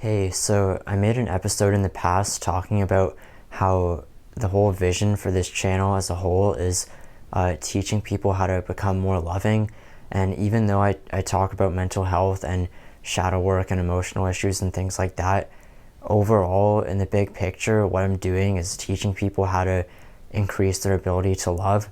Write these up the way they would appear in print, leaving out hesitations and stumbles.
Hey, so I made an episode in the past talking about how the whole vision for this channel as a whole is teaching people how to become more loving. And even though I talk about mental health and shadow work and emotional issues and things like that, overall, in the big picture, what I'm doing is teaching people how to increase their ability to love.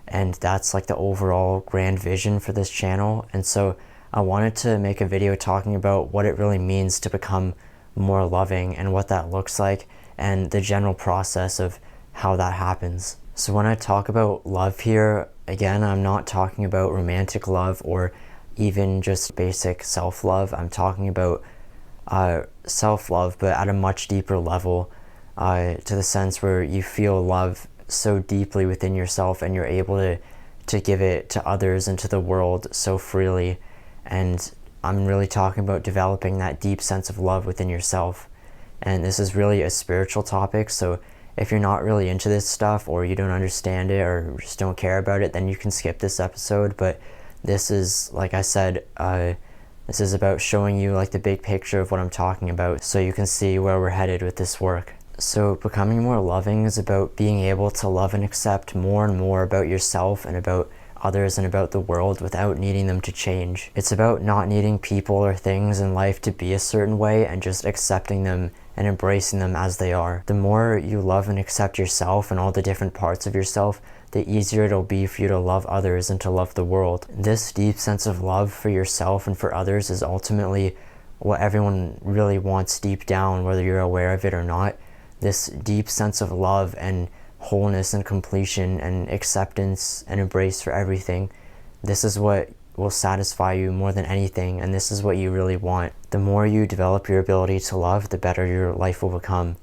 And that's like the overall grand vision for this channel. And so I wanted to make a video talking about what it really means to become more loving and what that looks like and the general process of how that happens. So when I talk about love here, again, I'm not talking about romantic love or even just basic self-love. I'm talking about self-love, but at a much deeper level, to the sense where you feel love so deeply within yourself and you're able to give it to others and to the world so freely. And I'm really talking about developing that deep sense of love within yourself. And this is really a spiritual topic, so if you're not really into this stuff or you don't understand it or just don't care about it, then you can skip this episode. But this is, like I said, this is about showing you like the big picture of what I'm talking about so you can see where we're headed with this work. So becoming more loving is about being able to love and accept more and more about yourself and about others and about the world without needing them to change. It's about not needing people or things in life to be a certain way and just accepting them and embracing them as they are. The more you love and accept yourself and all the different parts of yourself, the easier it'll be for you to love others and to love the world. This deep sense of love for yourself and for others is ultimately what everyone really wants deep down, whether you're aware of it or not. This deep sense of love and wholeness and completion and acceptance and embrace for everything. This is what will satisfy you more than anything, and this is what you really want. The more you develop your ability to love, the better your life will become.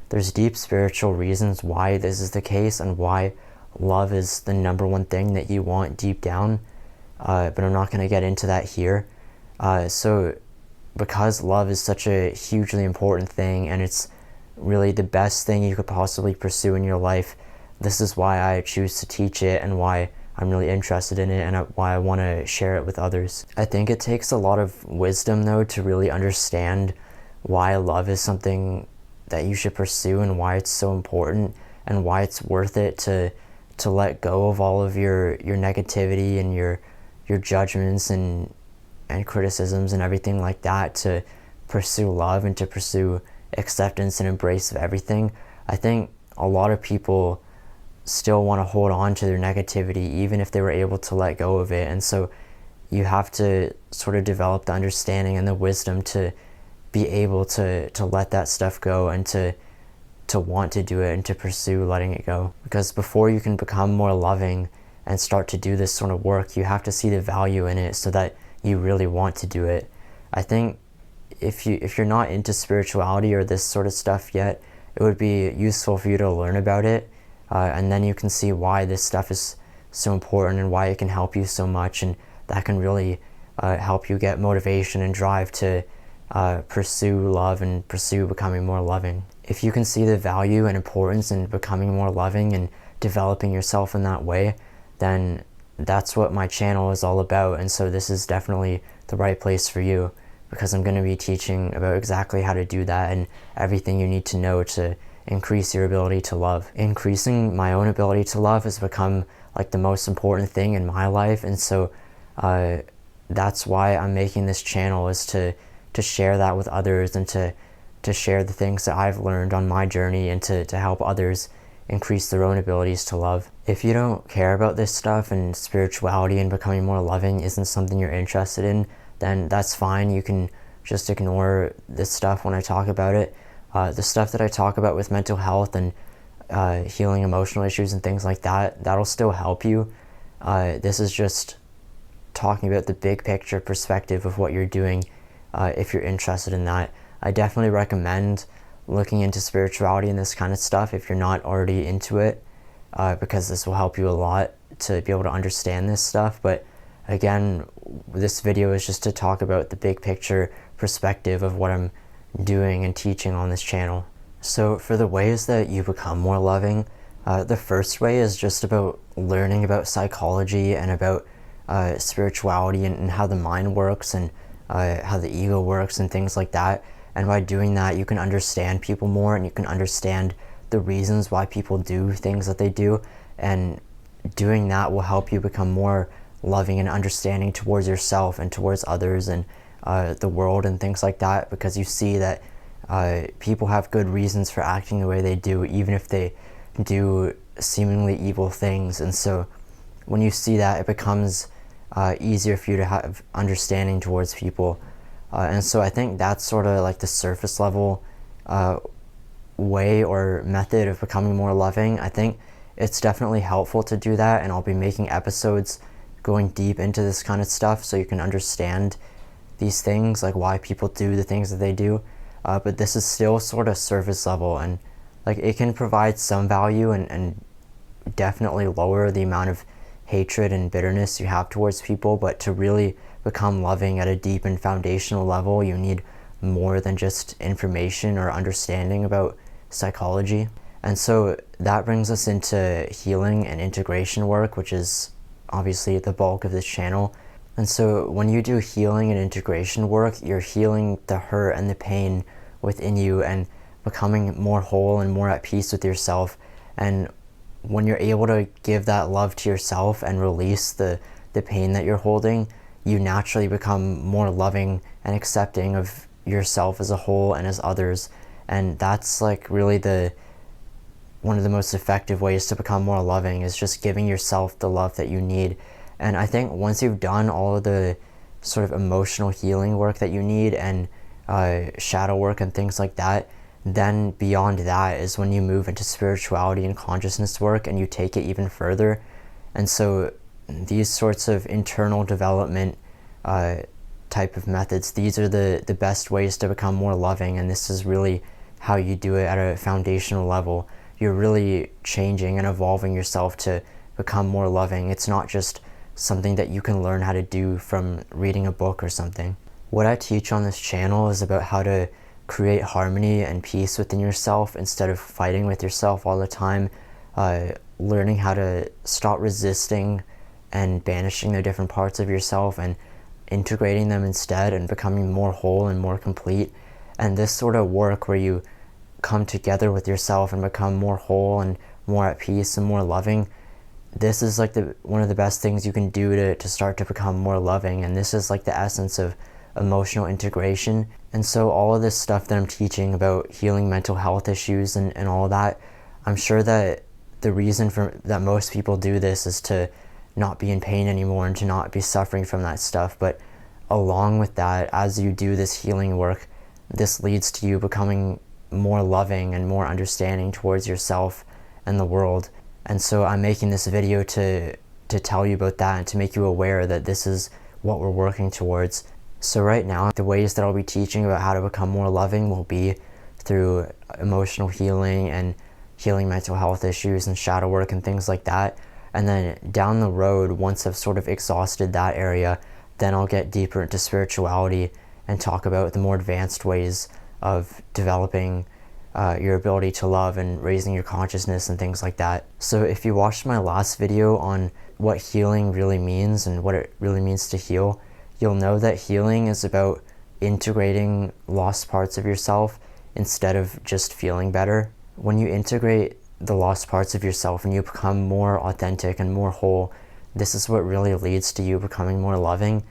There's deep spiritual reasons why this is the case and why love is the number one thing that you want deep down, but I'm not going to get into that here. So because love is such a hugely important thing and it's really the best thing you could possibly pursue in your life, this is why I choose to teach it and why I'm really interested in it and why I want to share it with others. I think it takes a lot of wisdom though to really understand why love is something that you should pursue and why it's so important and why it's worth it to let go of all of your negativity and your judgments and criticisms and everything like that to pursue love and to pursue acceptance and embrace of everything. I think a lot of people still want to hold on to their negativity even if they were able to let go of it, and so you have to sort of develop the understanding and the wisdom to be able to let that stuff go and to want to do it and to pursue letting it go. Because before you can become more loving and start to do this sort of work, you have to see the value in it so that you really want to do it. I think if you're not into spirituality or this sort of stuff yet, it would be useful for you to learn about it, and then you can see why this stuff is so important and why it can help you so much, and that can really help you get motivation and drive to pursue love and pursue becoming more loving. If you can see the value and importance in becoming more loving and developing yourself in that way, then that's what my channel is all about, and so this is definitely the right place for you, because I'm going to be teaching about exactly how to do that and everything you need to know to increase your ability to love. Increasing my own ability to love has become like the most important thing in my life, and so that's why I'm making this channel, is to share that with others and to share the things that I've learned on my journey and to help others increase their own abilities to love. If you don't care about this stuff and spirituality and becoming more loving isn't something you're interested in, then that's fine. You can just ignore this stuff when I talk about it. The stuff that I talk about with mental health and healing emotional issues and things like that, that'll still help you. This is just talking about the big picture perspective of what you're doing if you're interested in that. I definitely recommend looking into spirituality and this kind of stuff if you're not already into it, because this will help you a lot to be able to understand this stuff. But again, this video is just to talk about the big picture perspective of what I'm doing and teaching on this channel. So for the ways that you become more loving, the first way is just about learning about psychology and about spirituality and how the mind works and how the ego works and things like that. And by doing that, you can understand people more, and you can understand the reasons why people do things that they do. And doing that will help you become more loving and understanding towards yourself and towards others and the world and things like that, because you see that people have good reasons for acting the way they do, even if they do seemingly evil things. And so when you see that, it becomes easier for you to have understanding towards people. And so I think that's sort of like the surface level way or method of becoming more loving. I think it's definitely helpful to do that, and I'll be making episodes going deep into this kind of stuff so you can understand these things, like why people do the things that they do. But this is still sort of surface level, and like it can provide some value and definitely lower the amount of hatred and bitterness you have towards people. But to really become loving at a deep and foundational level, you need more than just information or understanding about psychology. And so that brings us into healing and integration work, which is obviously the bulk of this channel. And so when you do healing and integration work, you're healing the hurt and the pain within you and becoming more whole and more at peace with yourself. And when you're able to give that love to yourself and release the pain that you're holding, you naturally become more loving and accepting of yourself as a whole and as others. And that's like really one of the most effective ways to become more loving, is just giving yourself the love that you need. And I think once you've done all of the sort of emotional healing work that you need and shadow work and things like that, then beyond that is when you move into spirituality and consciousness work and you take it even further. And so these sorts of internal development type of methods, these are the best ways to become more loving, and this is really how you do it at a foundational level. You're really changing and evolving yourself to become more loving. It's not just something that you can learn how to do from reading a book or something. What I teach on this channel is about how to create harmony and peace within yourself instead of fighting with yourself all the time, learning how to stop resisting and banishing the different parts of yourself and integrating them instead and becoming more whole and more complete. And this sort of work where you come together with yourself and become more whole and more at peace and more loving, this is like one of the best things you can do to start to become more loving. And this is like the essence of emotional integration. And so all of this stuff that I'm teaching about healing mental health issues and all of that, I'm sure that the reason that most people do this is to not be in pain anymore and to not be suffering from that stuff. But along with that, as you do this healing work, this leads to you becoming more loving and more understanding towards yourself and the world. And so I'm making this video to tell you about that and to make you aware that this is what we're working towards. So right now, the ways that I'll be teaching about how to become more loving will be through emotional healing and healing mental health issues and shadow work and things like that. And then down the road, once I've sort of exhausted that area, then I'll get deeper into spirituality and talk about the more advanced ways of developing your ability to love and raising your consciousness and things like that. So if you watched my last video on what healing really means and what it really means to heal, you'll know that healing is about integrating lost parts of yourself instead of just feeling better. When you integrate the lost parts of yourself and you become more authentic and more whole, this is what really leads to you becoming more loving.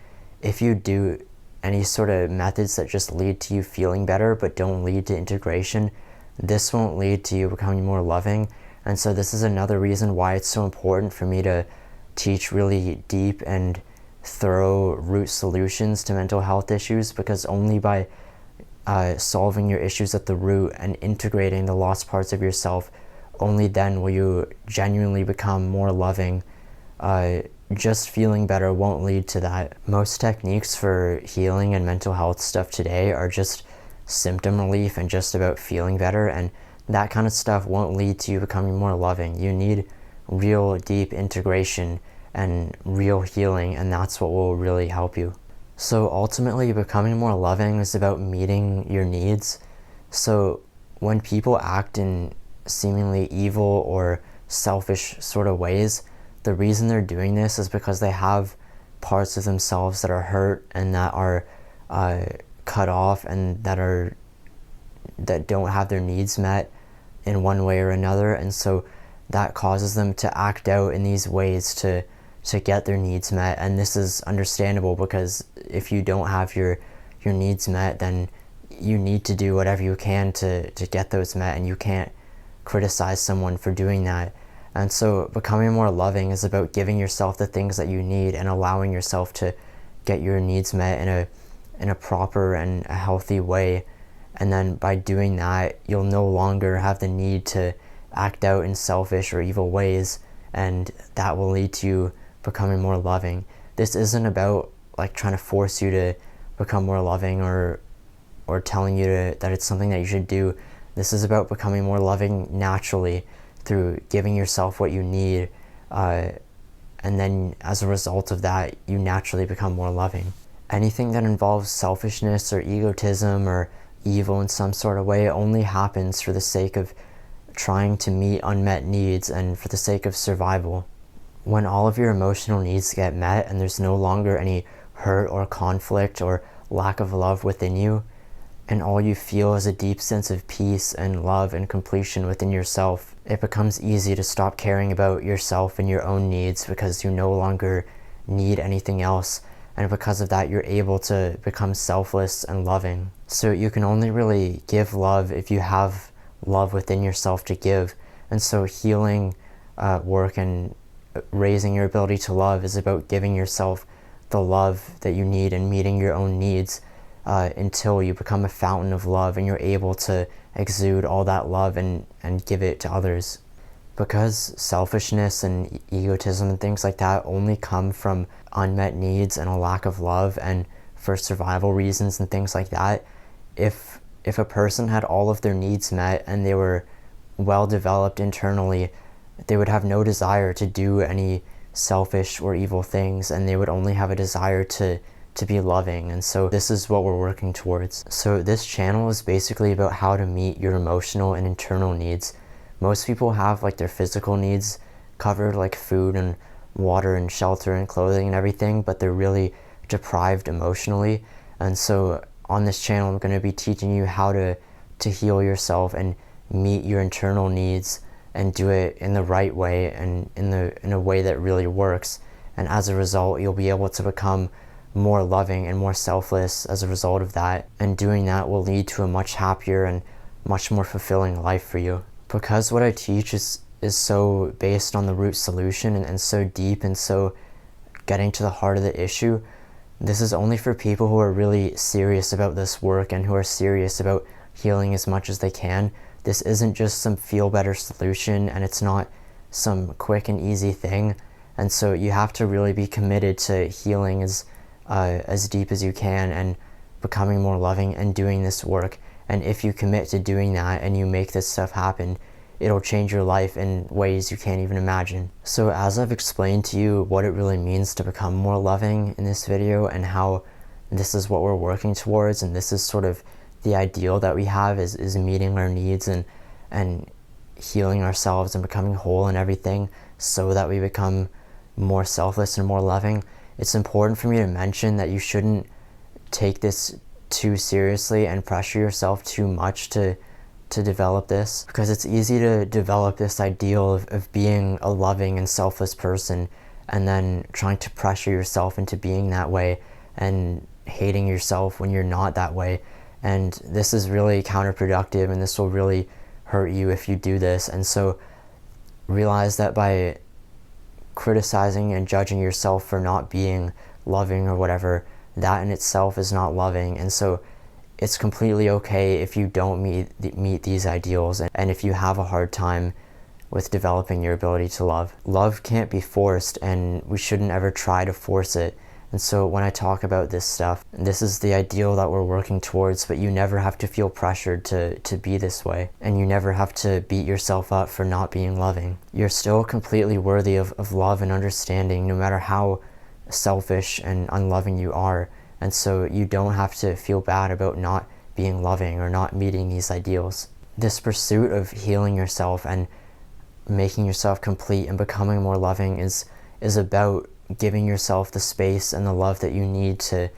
If you do any sort of methods that just lead to you feeling better but don't lead to integration, this won't lead to you becoming more loving. And so this is another reason why it's so important for me to teach really deep and thorough root solutions to mental health issues, because only by solving your issues at the root and integrating the lost parts of yourself, only then will you genuinely become more loving. Just feeling better won't lead to that. Most techniques for healing and mental health stuff today are just symptom relief and just about feeling better, and that kind of stuff won't lead to you becoming more loving. You need real deep integration and real healing, and that's what will really help you. So ultimately, becoming more loving is about meeting your needs. So when people act in seemingly evil or selfish sort of ways, the reason they're doing this is because they have parts of themselves that are hurt and that are cut off and that are that don't have their needs met in one way or another, and so that causes them to act out in these ways to get their needs met. And this is understandable, because if you don't have your needs met, then you need to do whatever you can to get those met, and you can't criticize someone for doing that. And so becoming more loving is about giving yourself the things that you need and allowing yourself to get your needs met in a proper and a healthy way. And then by doing that, you'll no longer have the need to act out in selfish or evil ways, and that will lead to you becoming more loving. This isn't about like trying to force you to become more loving or telling you that it's something that you should do. This is about becoming more loving naturally through giving yourself what you need, and then as a result of that, you naturally become more loving. Anything that involves selfishness or egotism or evil in some sort of way only happens for the sake of trying to meet unmet needs and for the sake of survival. When all of your emotional needs get met and there's no longer any hurt or conflict or lack of love within you, and all you feel is a deep sense of peace and love and completion within yourself, it becomes easy to stop caring about yourself and your own needs, because you no longer need anything else. And because of that, you're able to become selfless and loving. So you can only really give love if you have love within yourself to give. And so healing work and raising your ability to love is about giving yourself the love that you need and meeting your own needs, until you become a fountain of love and you're able to exude all that love and give it to others. Because selfishness and egotism and things like that only come from unmet needs and a lack of love and for survival reasons and things like that, if a person had all of their needs met and they were well developed internally, they would have no desire to do any selfish or evil things, and they would only have a desire to be loving. And so this is what we're working towards. So this channel is basically about how to meet your emotional and internal needs. Most people have like their physical needs covered, like food and water and shelter and clothing and everything, but they're really deprived emotionally. And so on this channel, I'm going to be teaching you how to heal yourself and meet your internal needs and do it in the right way and in a way that really works. And as a result, you'll be able to become more loving and more selfless as a result of that. And doing that will lead to a much happier and much more fulfilling life for you. Because what I teach is so based on the root solution and so deep and so getting to the heart of the issue, this is only for people who are really serious about this work and who are serious about healing as much as they can. This isn't just some feel better solution, and it's not some quick and easy thing. And so you have to really be committed to healing as deep as you can and becoming more loving and doing this work. And if you commit to doing that and you make this stuff happen, it'll change your life in ways you can't even imagine. So as I've explained to you what it really means to become more loving in this video, and how this is what we're working towards, and this is sort of the ideal that we have is meeting our needs and healing ourselves and becoming whole and everything, so that we become more selfless and more loving. It's important for me to mention that you shouldn't take this too seriously and pressure yourself too much to develop this, because it's easy to develop this ideal of being a loving and selfless person and then trying to pressure yourself into being that way and hating yourself when you're not that way. And this is really counterproductive, and this will really hurt you if you do this. And so realize that by criticizing and judging yourself for not being loving or whatever, that in itself is not loving. And so it's completely okay if you don't meet these ideals, and if you have a hard time with developing your ability to love. Love can't be forced, and we shouldn't ever try to force it. And so when I talk about this stuff, this is the ideal that we're working towards, but you never have to feel pressured to be this way. And you never have to beat yourself up for not being loving. You're still completely worthy of love and understanding, no matter how selfish and unloving you are. And so you don't have to feel bad about not being loving or not meeting these ideals. This pursuit of healing yourself and making yourself complete and becoming more loving is about giving yourself the space and the love that you need to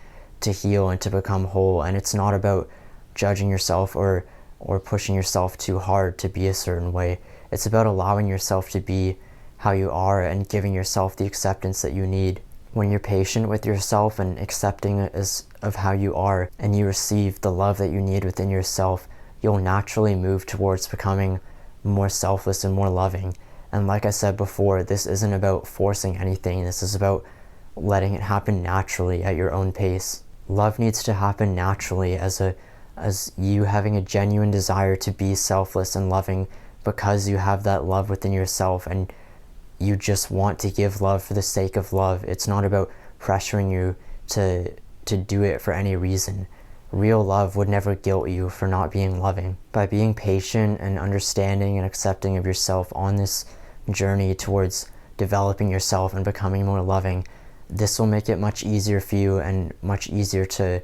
heal and to become whole. And it's not about judging yourself or or pushing yourself too hard to be a certain way. It's about allowing yourself to be how you are and giving yourself the acceptance that you need. When you're patient with yourself and accepting of how you are, and you receive the love that you need within yourself, you'll naturally move towards becoming more selfless and more loving. And like I said before, this isn't about forcing anything. This is about letting it happen naturally at your own pace. Love needs to happen naturally as you having a genuine desire to be selfless and loving, because you have that love within yourself and you just want to give love for the sake of love. It's not about pressuring you to do it for any reason. Real love would never guilt you for not being loving. By being patient and understanding and accepting of yourself on this journey towards developing yourself and becoming more loving, this will make it much easier for you and much easier to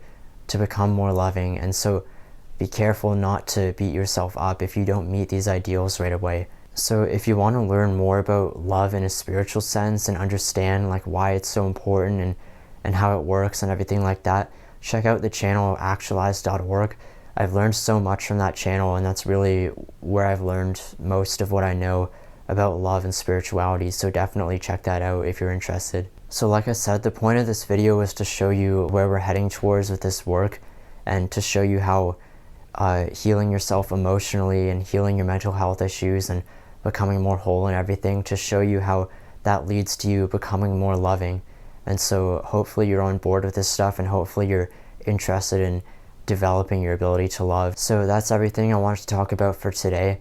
become more loving. And so be careful not to beat yourself up if you don't meet these ideals right away. So if you want to learn more about love in a spiritual sense and understand like why it's so important and how it works and everything like that, check out the channel actualize.org. I've learned so much from that channel, and that's really where I've learned most of what I know about love and spirituality, so definitely check that out if you're interested. So like I said, the point of this video was to show you where we're heading towards with this work, and to show you how healing yourself emotionally and healing your mental health issues and becoming more whole and everything, to show you how that leads to you becoming more loving. And so hopefully you're on board with this stuff, and hopefully you're interested in developing your ability to love. So that's everything I wanted to talk about for today.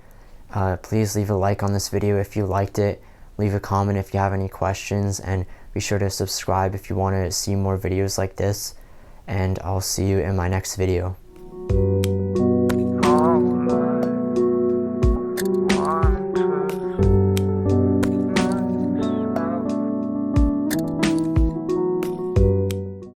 Please leave a like on this video if you liked it. Leave a comment if you have any questions, and be sure to subscribe if you want to see more videos like this. And I'll see you in my next video.